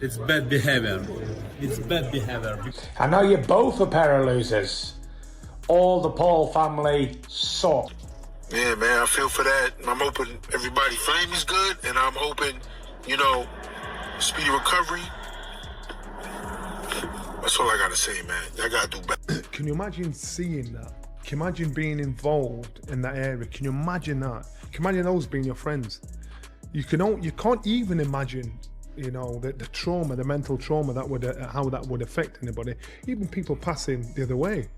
It's bad behavior. It's bad behavior. I know you both a pair of losers. All the Paul family suck. Yeah, man, I feel for that. I'm hoping everybody frame is good, and I'm hoping, speedy recovery. That's all I gotta say, man. I gotta do better. Can you imagine seeing that? Can you imagine being involved in that area? Can you imagine that? Can you imagine those being your friends? You can't even imagine, the trauma, the mental trauma how that would affect anybody. Even people passing the other way.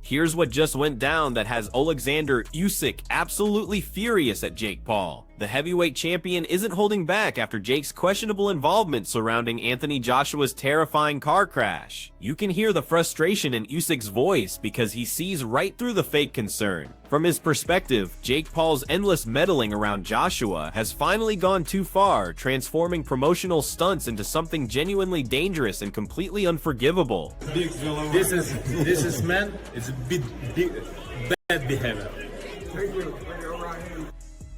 Here's what just went down that has Oleksandr Usyk absolutely furious at Jake Paul. The heavyweight champion isn't holding back after Jake's questionable involvement surrounding Anthony Joshua's terrifying car crash. You can hear the frustration in Usyk's voice because he sees right through the fake concern. From his perspective, Jake Paul's endless meddling around Joshua has finally gone too far, transforming promotional stunts into something genuinely dangerous and completely unforgivable. This is man. It's a bit bad behavior.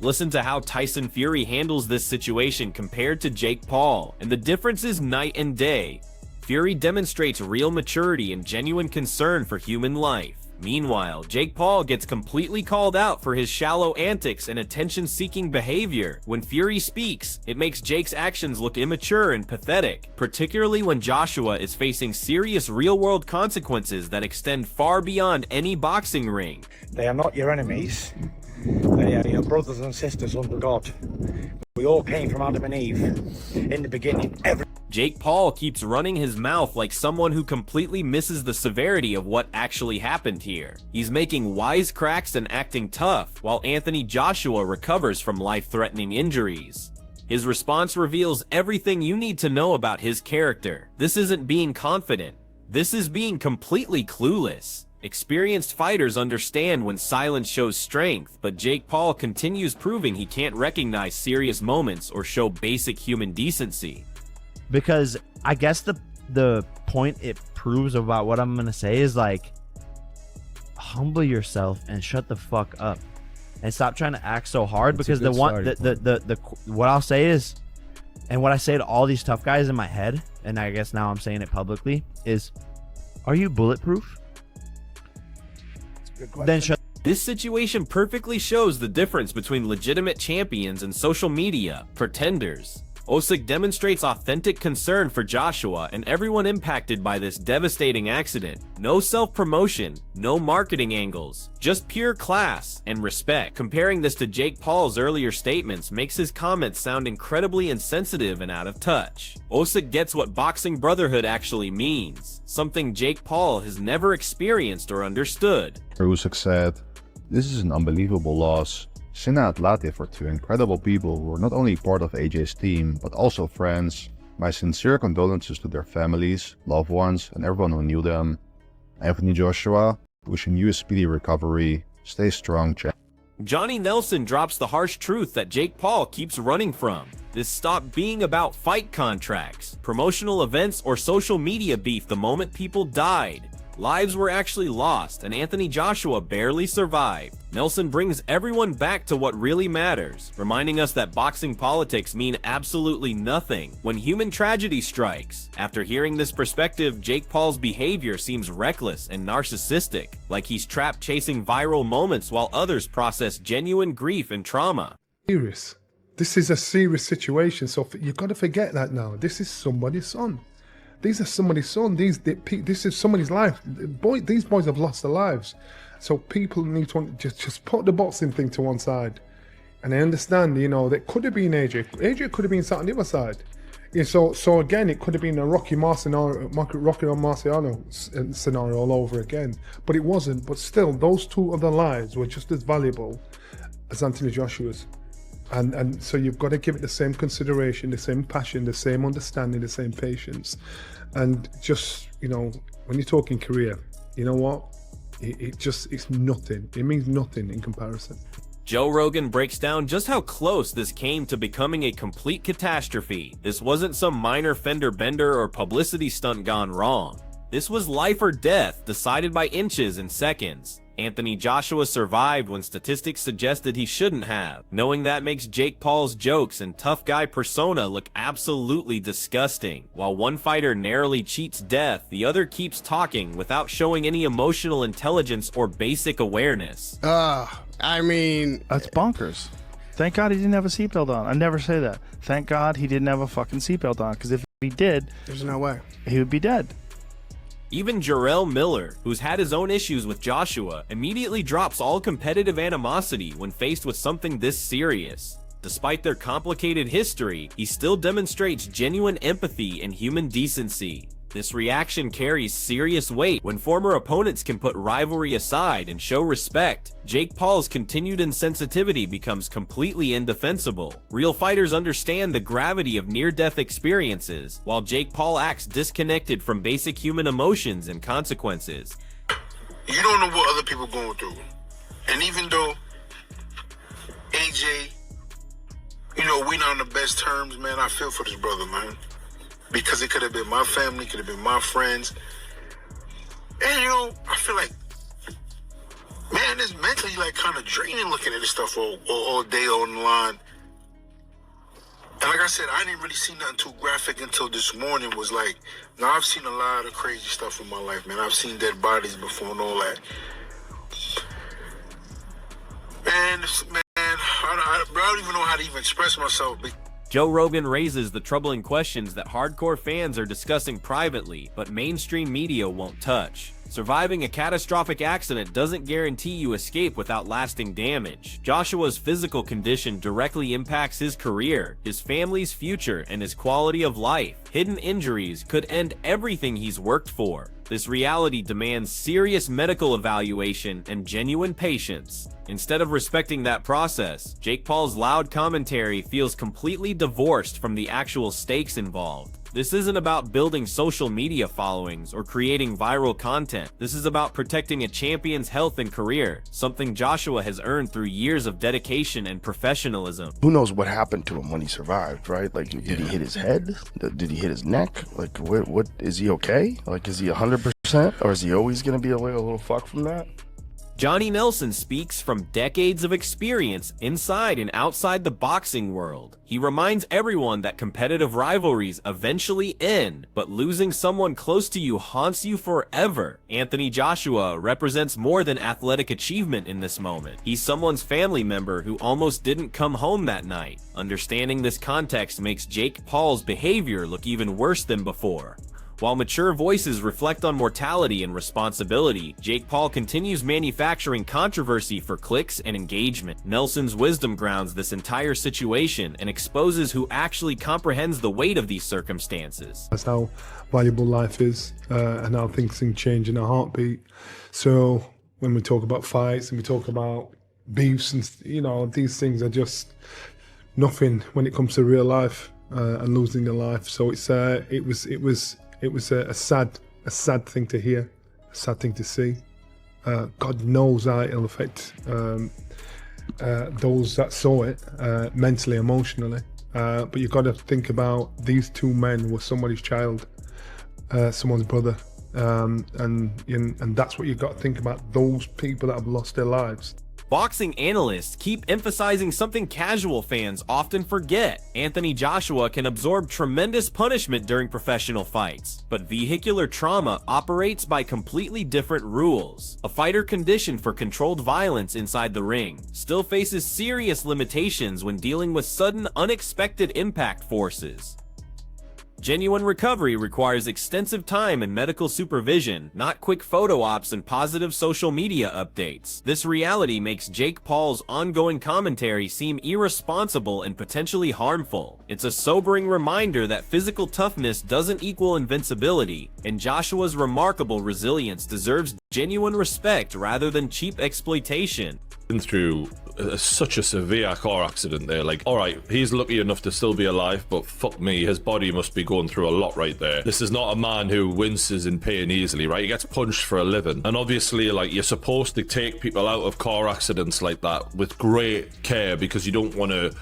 Listen to how Tyson Fury handles this situation compared to Jake Paul, and the difference is night and day. Fury demonstrates real maturity and genuine concern for human life. Meanwhile, Jake Paul gets completely called out for his shallow antics and attention-seeking behavior. When Fury speaks, it makes Jake's actions look immature and pathetic, particularly when Joshua is facing serious real-world consequences that extend far beyond any boxing ring. They are not your enemies. They are your brothers and sisters under God. We all came from Adam and Eve. In the beginning, Jake Paul keeps running his mouth like someone who completely misses the severity of what actually happened here. He's making wisecracks and acting tough, while Anthony Joshua recovers from life-threatening injuries. His response reveals everything you need to know about his character. This isn't being confident. This is being completely clueless. Experienced fighters understand when silence shows strength, but Jake Paul continues proving he can't recognize serious moments or show basic human decency. Because I guess the point it proves about what I'm gonna say is like, humble yourself and shut the fuck up and stop trying to act so hard. Because what I'll say is, and what I say to all these tough guys in my head, and I guess now I'm saying it publicly, is, are you bulletproof? Then shut. This situation perfectly shows the difference between legitimate champions and social media pretenders. Usyk demonstrates authentic concern for Joshua and everyone impacted by this devastating accident. No self-promotion, no marketing angles, just pure class and respect. Comparing this to Jake Paul's earlier statements makes his comments sound incredibly insensitive and out of touch. Usyk gets what boxing brotherhood actually means, something Jake Paul has never experienced or understood. Usyk said, "This is an unbelievable loss. Sinna and Latif are two incredible people who were not only part of AJ's team, but also friends. My sincere condolences to their families, loved ones, and everyone who knew them. Anthony Joshua, wishing you a speedy recovery. Stay strong, champ." Johnny Nelson drops the harsh truth that Jake Paul keeps running from. This stopped being about fight contracts, promotional events, or social media beef the moment people died. Lives were actually lost, and Anthony Joshua barely survived. Nelson brings everyone back to what really matters, reminding us that boxing politics mean absolutely nothing when human tragedy strikes. After hearing this perspective, Jake Paul's behavior seems reckless and narcissistic, like he's trapped chasing viral moments while others process genuine grief and trauma. Serious. This is a serious situation, so you've got to forget that now. This is somebody's son. These are somebody's son. This is somebody's life. These boys have lost their lives. So people need to just put the boxing thing to one side. And I understand, that could have been AJ. AJ could have been sat on the other side. Yeah, so again, it could have been a Rocky Marciano scenario all over again. But it wasn't. But still, those two other lives were just as valuable as Anthony Joshua's. And so you've got to give it the same consideration, the same passion, the same understanding, the same patience. And just, when you're talking career, you know what? It's nothing. It means nothing in comparison. Joe Rogan breaks down just how close this came to becoming a complete catastrophe. This wasn't some minor fender bender or publicity stunt gone wrong. This was life or death, decided by inches and seconds. Anthony Joshua survived when statistics suggested he shouldn't have. Knowing that makes Jake Paul's jokes and tough guy persona look absolutely disgusting. While one fighter narrowly cheats death, the other keeps talking without showing any emotional intelligence or basic awareness. I mean, that's bonkers. Thank God he didn't have a seatbelt on. I never say that. Thank God he didn't have a fucking seatbelt on, because if he did, there's no way he would be dead. Even Jarrell Miller, who's had his own issues with Joshua, immediately drops all competitive animosity when faced with something this serious. Despite their complicated history, he still demonstrates genuine empathy and human decency. This reaction carries serious weight when former opponents can put rivalry aside and show respect. Jake Paul's continued insensitivity becomes completely indefensible. Real fighters understand the gravity of near-death experiences, while Jake Paul acts disconnected from basic human emotions and consequences. You don't know what other people are going through. And even though AJ, you know, we're not on the best terms, man, I feel for this brother, man. Because it could have been my family, could have been my friends. And, you know, I feel like, man, it's mentally, like, kind of draining looking at this stuff all day on the line. And like I said, I didn't really see nothing too graphic until this morning. Was like, now I've seen a lot of crazy stuff in my life, man. I've seen dead bodies before and all that. Man, I don't even know how to even express myself. Joe Rogan raises the troubling questions that hardcore fans are discussing privately, but mainstream media won't touch. Surviving a catastrophic accident doesn't guarantee you escape without lasting damage. Joshua's physical condition directly impacts his career, his family's future, and his quality of life. Hidden injuries could end everything he's worked for. This reality demands serious medical evaluation and genuine patience. Instead of respecting that process, Jake Paul's loud commentary feels completely divorced from the actual stakes involved. This isn't about building social media followings or creating viral content. This is about protecting a champion's health and career, something Joshua has earned through years of dedication and professionalism. Who knows what happened to him when he survived, right? Like, did he hit his head? Did he hit his neck? Like, what is he okay? Like, is he 100%? Or is he always going to be a little fuck from that? Johnny Nelson speaks from decades of experience inside and outside the boxing world. He reminds everyone that competitive rivalries eventually end, but losing someone close to you haunts you forever. Anthony Joshua represents more than athletic achievement in this moment. He's someone's family member who almost didn't come home that night. Understanding this context makes Jake Paul's behavior look even worse than before. While mature voices reflect on mortality and responsibility, Jake Paul continues manufacturing controversy for clicks and engagement. Nelson's wisdom grounds this entire situation and exposes who actually comprehends the weight of these circumstances. That's how valuable life is, and how things can change in a heartbeat. So when we talk about fights and we talk about beefs and, you know, these things are just nothing when it comes to real life and losing a life. So it was a sad thing to hear, a sad thing to see. God knows how it'll affect those that saw it mentally, emotionally. But you've got to think about these two men were somebody's child, someone's brother, and that's what you've got to think about. Those people that have lost their lives. Boxing analysts keep emphasizing something casual fans often forget. Anthony Joshua can absorb tremendous punishment during professional fights, but vehicular trauma operates by completely different rules. A fighter conditioned for controlled violence inside the ring still faces serious limitations when dealing with sudden, unexpected impact forces. Genuine recovery requires extensive time and medical supervision, not quick photo ops and positive social media updates. This reality makes Jake Paul's ongoing commentary seem irresponsible and potentially harmful. It's a sobering reminder that physical toughness doesn't equal invincibility, and Joshua's remarkable resilience deserves genuine respect rather than cheap exploitation. Been through such a severe car accident there. Like, all right, he's lucky enough to still be alive, but fuck me, his body must be going through a lot right there. This is not a man who winces in pain easily, right? He gets punched for a living, and obviously, like, you're supposed to take people out of car accidents like that with great care because you don't want to.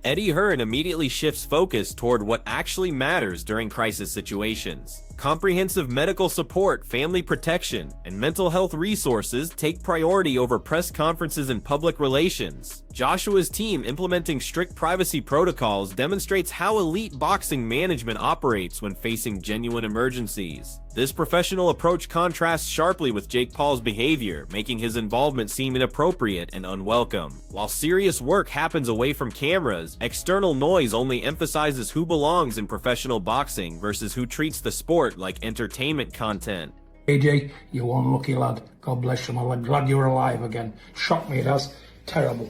Eddie Hearn immediately shifts focus toward what actually matters during crisis situations. Comprehensive medical support, family protection, and mental health resources take priority over press conferences and public relations. Joshua's team implementing strict privacy protocols demonstrates how elite boxing management operates when facing genuine emergencies. This professional approach contrasts sharply with Jake Paul's behavior, making his involvement seem inappropriate and unwelcome. While serious work happens away from cameras, external noise only emphasizes who belongs in professional boxing versus who treats the sport like entertainment content. AJ, you one lucky lad. God bless you, I'm glad you're alive again. Shocked me, it has. Terrible.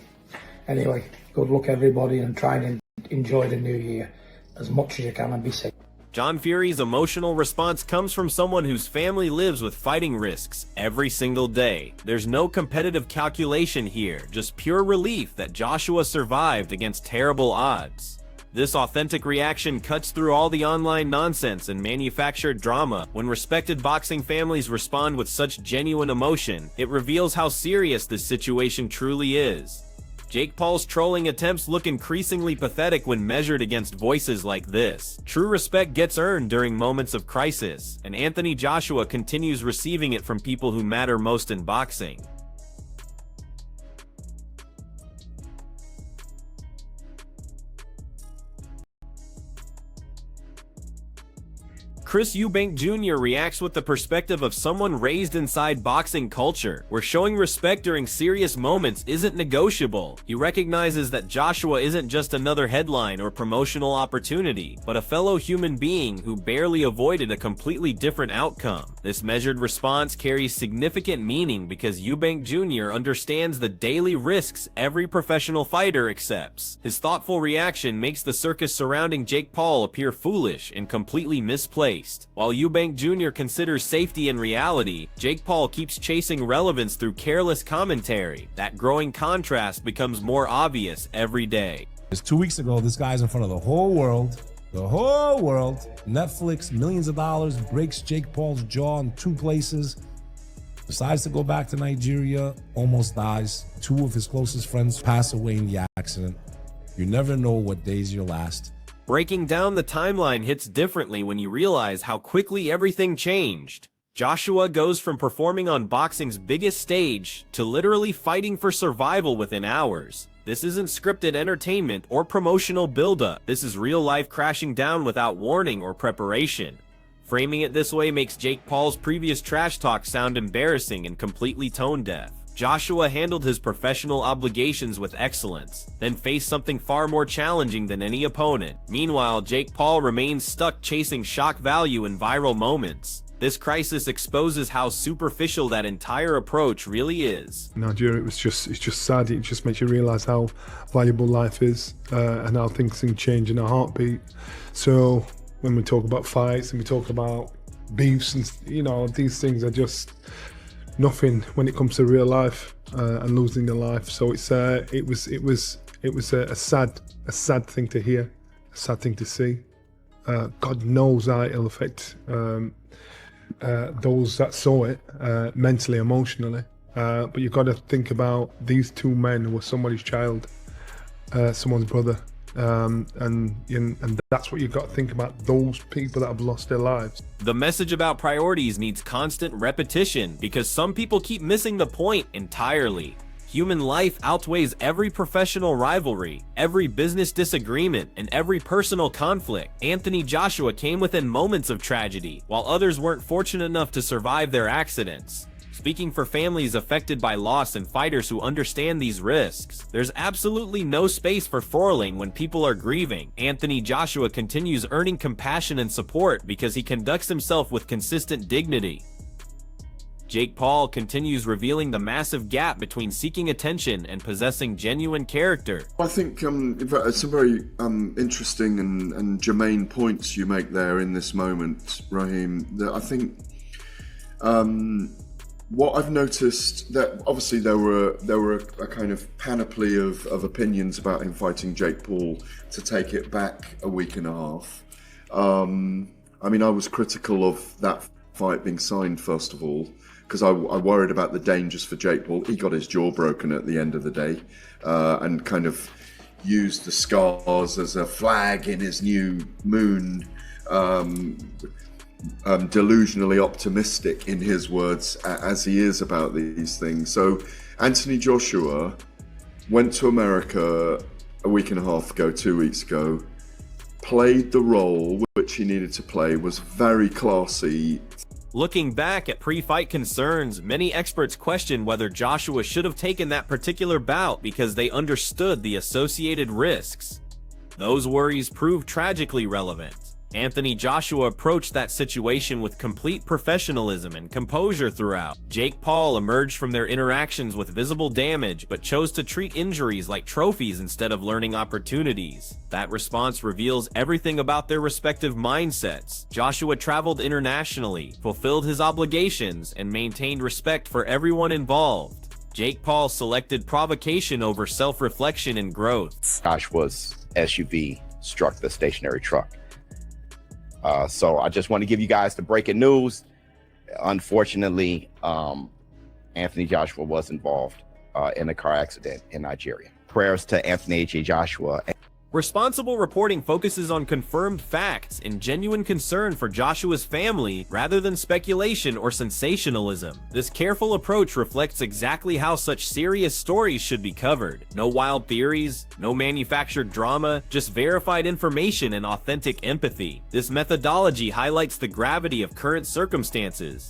Anyway, good luck everybody, and try and enjoy the new year as much as you can and be safe. John Fury's emotional response comes from someone whose family lives with fighting risks every single day. There's no competitive calculation here, just pure relief that Joshua survived against terrible odds. This authentic reaction cuts through all the online nonsense and manufactured drama. When respected boxing families respond with such genuine emotion, it reveals how serious this situation truly is. Jake Paul's trolling attempts look increasingly pathetic when measured against voices like this. True respect gets earned during moments of crisis, and Anthony Joshua continues receiving it from people who matter most in boxing. Chris Eubank Jr. reacts with the perspective of someone raised inside boxing culture, where showing respect during serious moments isn't negotiable. He recognizes that Joshua isn't just another headline or promotional opportunity, but a fellow human being who barely avoided a completely different outcome. This measured response carries significant meaning because Eubank Jr. understands the daily risks every professional fighter accepts. His thoughtful reaction makes the circus surrounding Jake Paul appear foolish and completely misplaced. While Eubank Jr. considers safety in reality, Jake Paul keeps chasing relevance through careless commentary. That growing contrast becomes more obvious every day. Just 2 weeks ago, this guy's in front of the whole world. Netflix, millions of dollars, breaks Jake Paul's jaw in 2 places. Decides to go back to Nigeria, almost dies. 2 of his closest friends pass away in the accident. You never know what day's your last. Breaking down the timeline hits differently when you realize how quickly everything changed. Joshua goes from performing on boxing's biggest stage to literally fighting for survival within hours. This isn't scripted entertainment or promotional buildup. This is real life crashing down without warning or preparation. Framing it this way makes Jake Paul's previous trash talk sound embarrassing and completely tone deaf. Joshua handled his professional obligations with excellence, then faced something far more challenging than any opponent. Meanwhile, Jake Paul remains stuck chasing shock value in viral moments. This crisis exposes how superficial that entire approach really is. Nigeria, it's just sad. It just makes you realise how valuable life is and how things can change in a heartbeat. So when we talk about fights and we talk about beefs and these things are just nothing when it comes to real life and losing a life. So it was a sad thing to hear, a sad thing to see. God knows how it'll affect those that saw it mentally, emotionally. But you've got to think about these 2 men who were somebody's child, someone's brother. And that's what you've got to think about, those people that have lost their lives. The message about priorities needs constant repetition because some people keep missing the point entirely. Human life outweighs every professional rivalry, every business disagreement, and every personal conflict. Anthony Joshua came within moments of tragedy, while others weren't fortunate enough to survive their accidents. Speaking for families affected by loss and fighters who understand these risks, there's absolutely no space for foiling when people are grieving. Anthony Joshua continues earning compassion and support because he conducts himself with consistent dignity. Jake Paul continues revealing the massive gap between seeking attention and possessing genuine character. I think it's some very interesting and germane points you make there in this moment, Raheem. That I think what I've noticed, that obviously there were a kind of panoply of opinions about him fighting Jake Paul, to take it back a week and a half. I mean, I was critical of that fight being signed, first of all, because I worried about the dangers for Jake Paul. He got his jaw broken at the end of the day, and kind of used the scars as a flag in his new moon. delusionally optimistic, in his words, as he is about these things. So Anthony Joshua went to America a week and a half ago, 2 weeks ago, played the role which he needed to play, was very classy. Looking back at pre-fight concerns, many experts question whether Joshua should have taken that particular bout because they understood the associated risks. Those worries proved tragically relevant. Anthony Joshua approached that situation with complete professionalism and composure throughout. Jake Paul emerged from their interactions with visible damage, but chose to treat injuries like trophies instead of learning opportunities. That response reveals everything about their respective mindsets. Joshua traveled internationally, fulfilled his obligations, and maintained respect for everyone involved. Jake Paul selected provocation over self-reflection and growth. Joshua's SUV struck the stationary truck. So I just want to give you guys the breaking news. Unfortunately, Anthony Joshua was involved in a car accident in Nigeria. Prayers to Anthony J. Joshua. Responsible reporting focuses on confirmed facts and genuine concern for Joshua's family rather than speculation or sensationalism. This careful approach reflects exactly how such serious stories should be covered. No wild theories, no manufactured drama, just verified information and authentic empathy. This methodology highlights the gravity of current circumstances.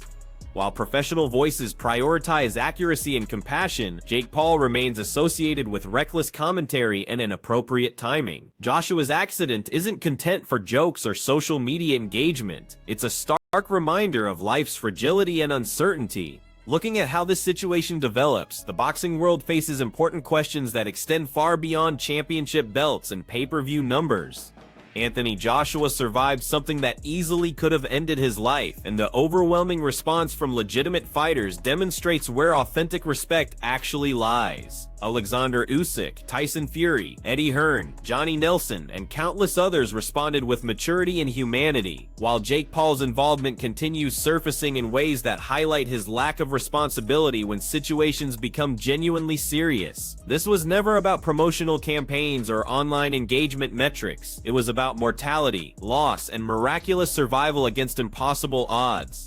While professional voices prioritize accuracy and compassion, Jake Paul remains associated with reckless commentary and inappropriate timing. Joshua's accident isn't content for jokes or social media engagement. It's a stark reminder of life's fragility and uncertainty. Looking at how this situation develops, the boxing world faces important questions that extend far beyond championship belts and pay-per-view numbers. Anthony Joshua survived something that easily could have ended his life, and the overwhelming response from legitimate fighters demonstrates where authentic respect actually lies. Oleksandr Usyk, Tyson Fury, Eddie Hearn, Johnny Nelson, and countless others responded with maturity and humanity, while Jake Paul's involvement continues surfacing in ways that highlight his lack of responsibility when situations become genuinely serious. This was never about promotional campaigns or online engagement metrics. It was about mortality, loss, and miraculous survival against impossible odds.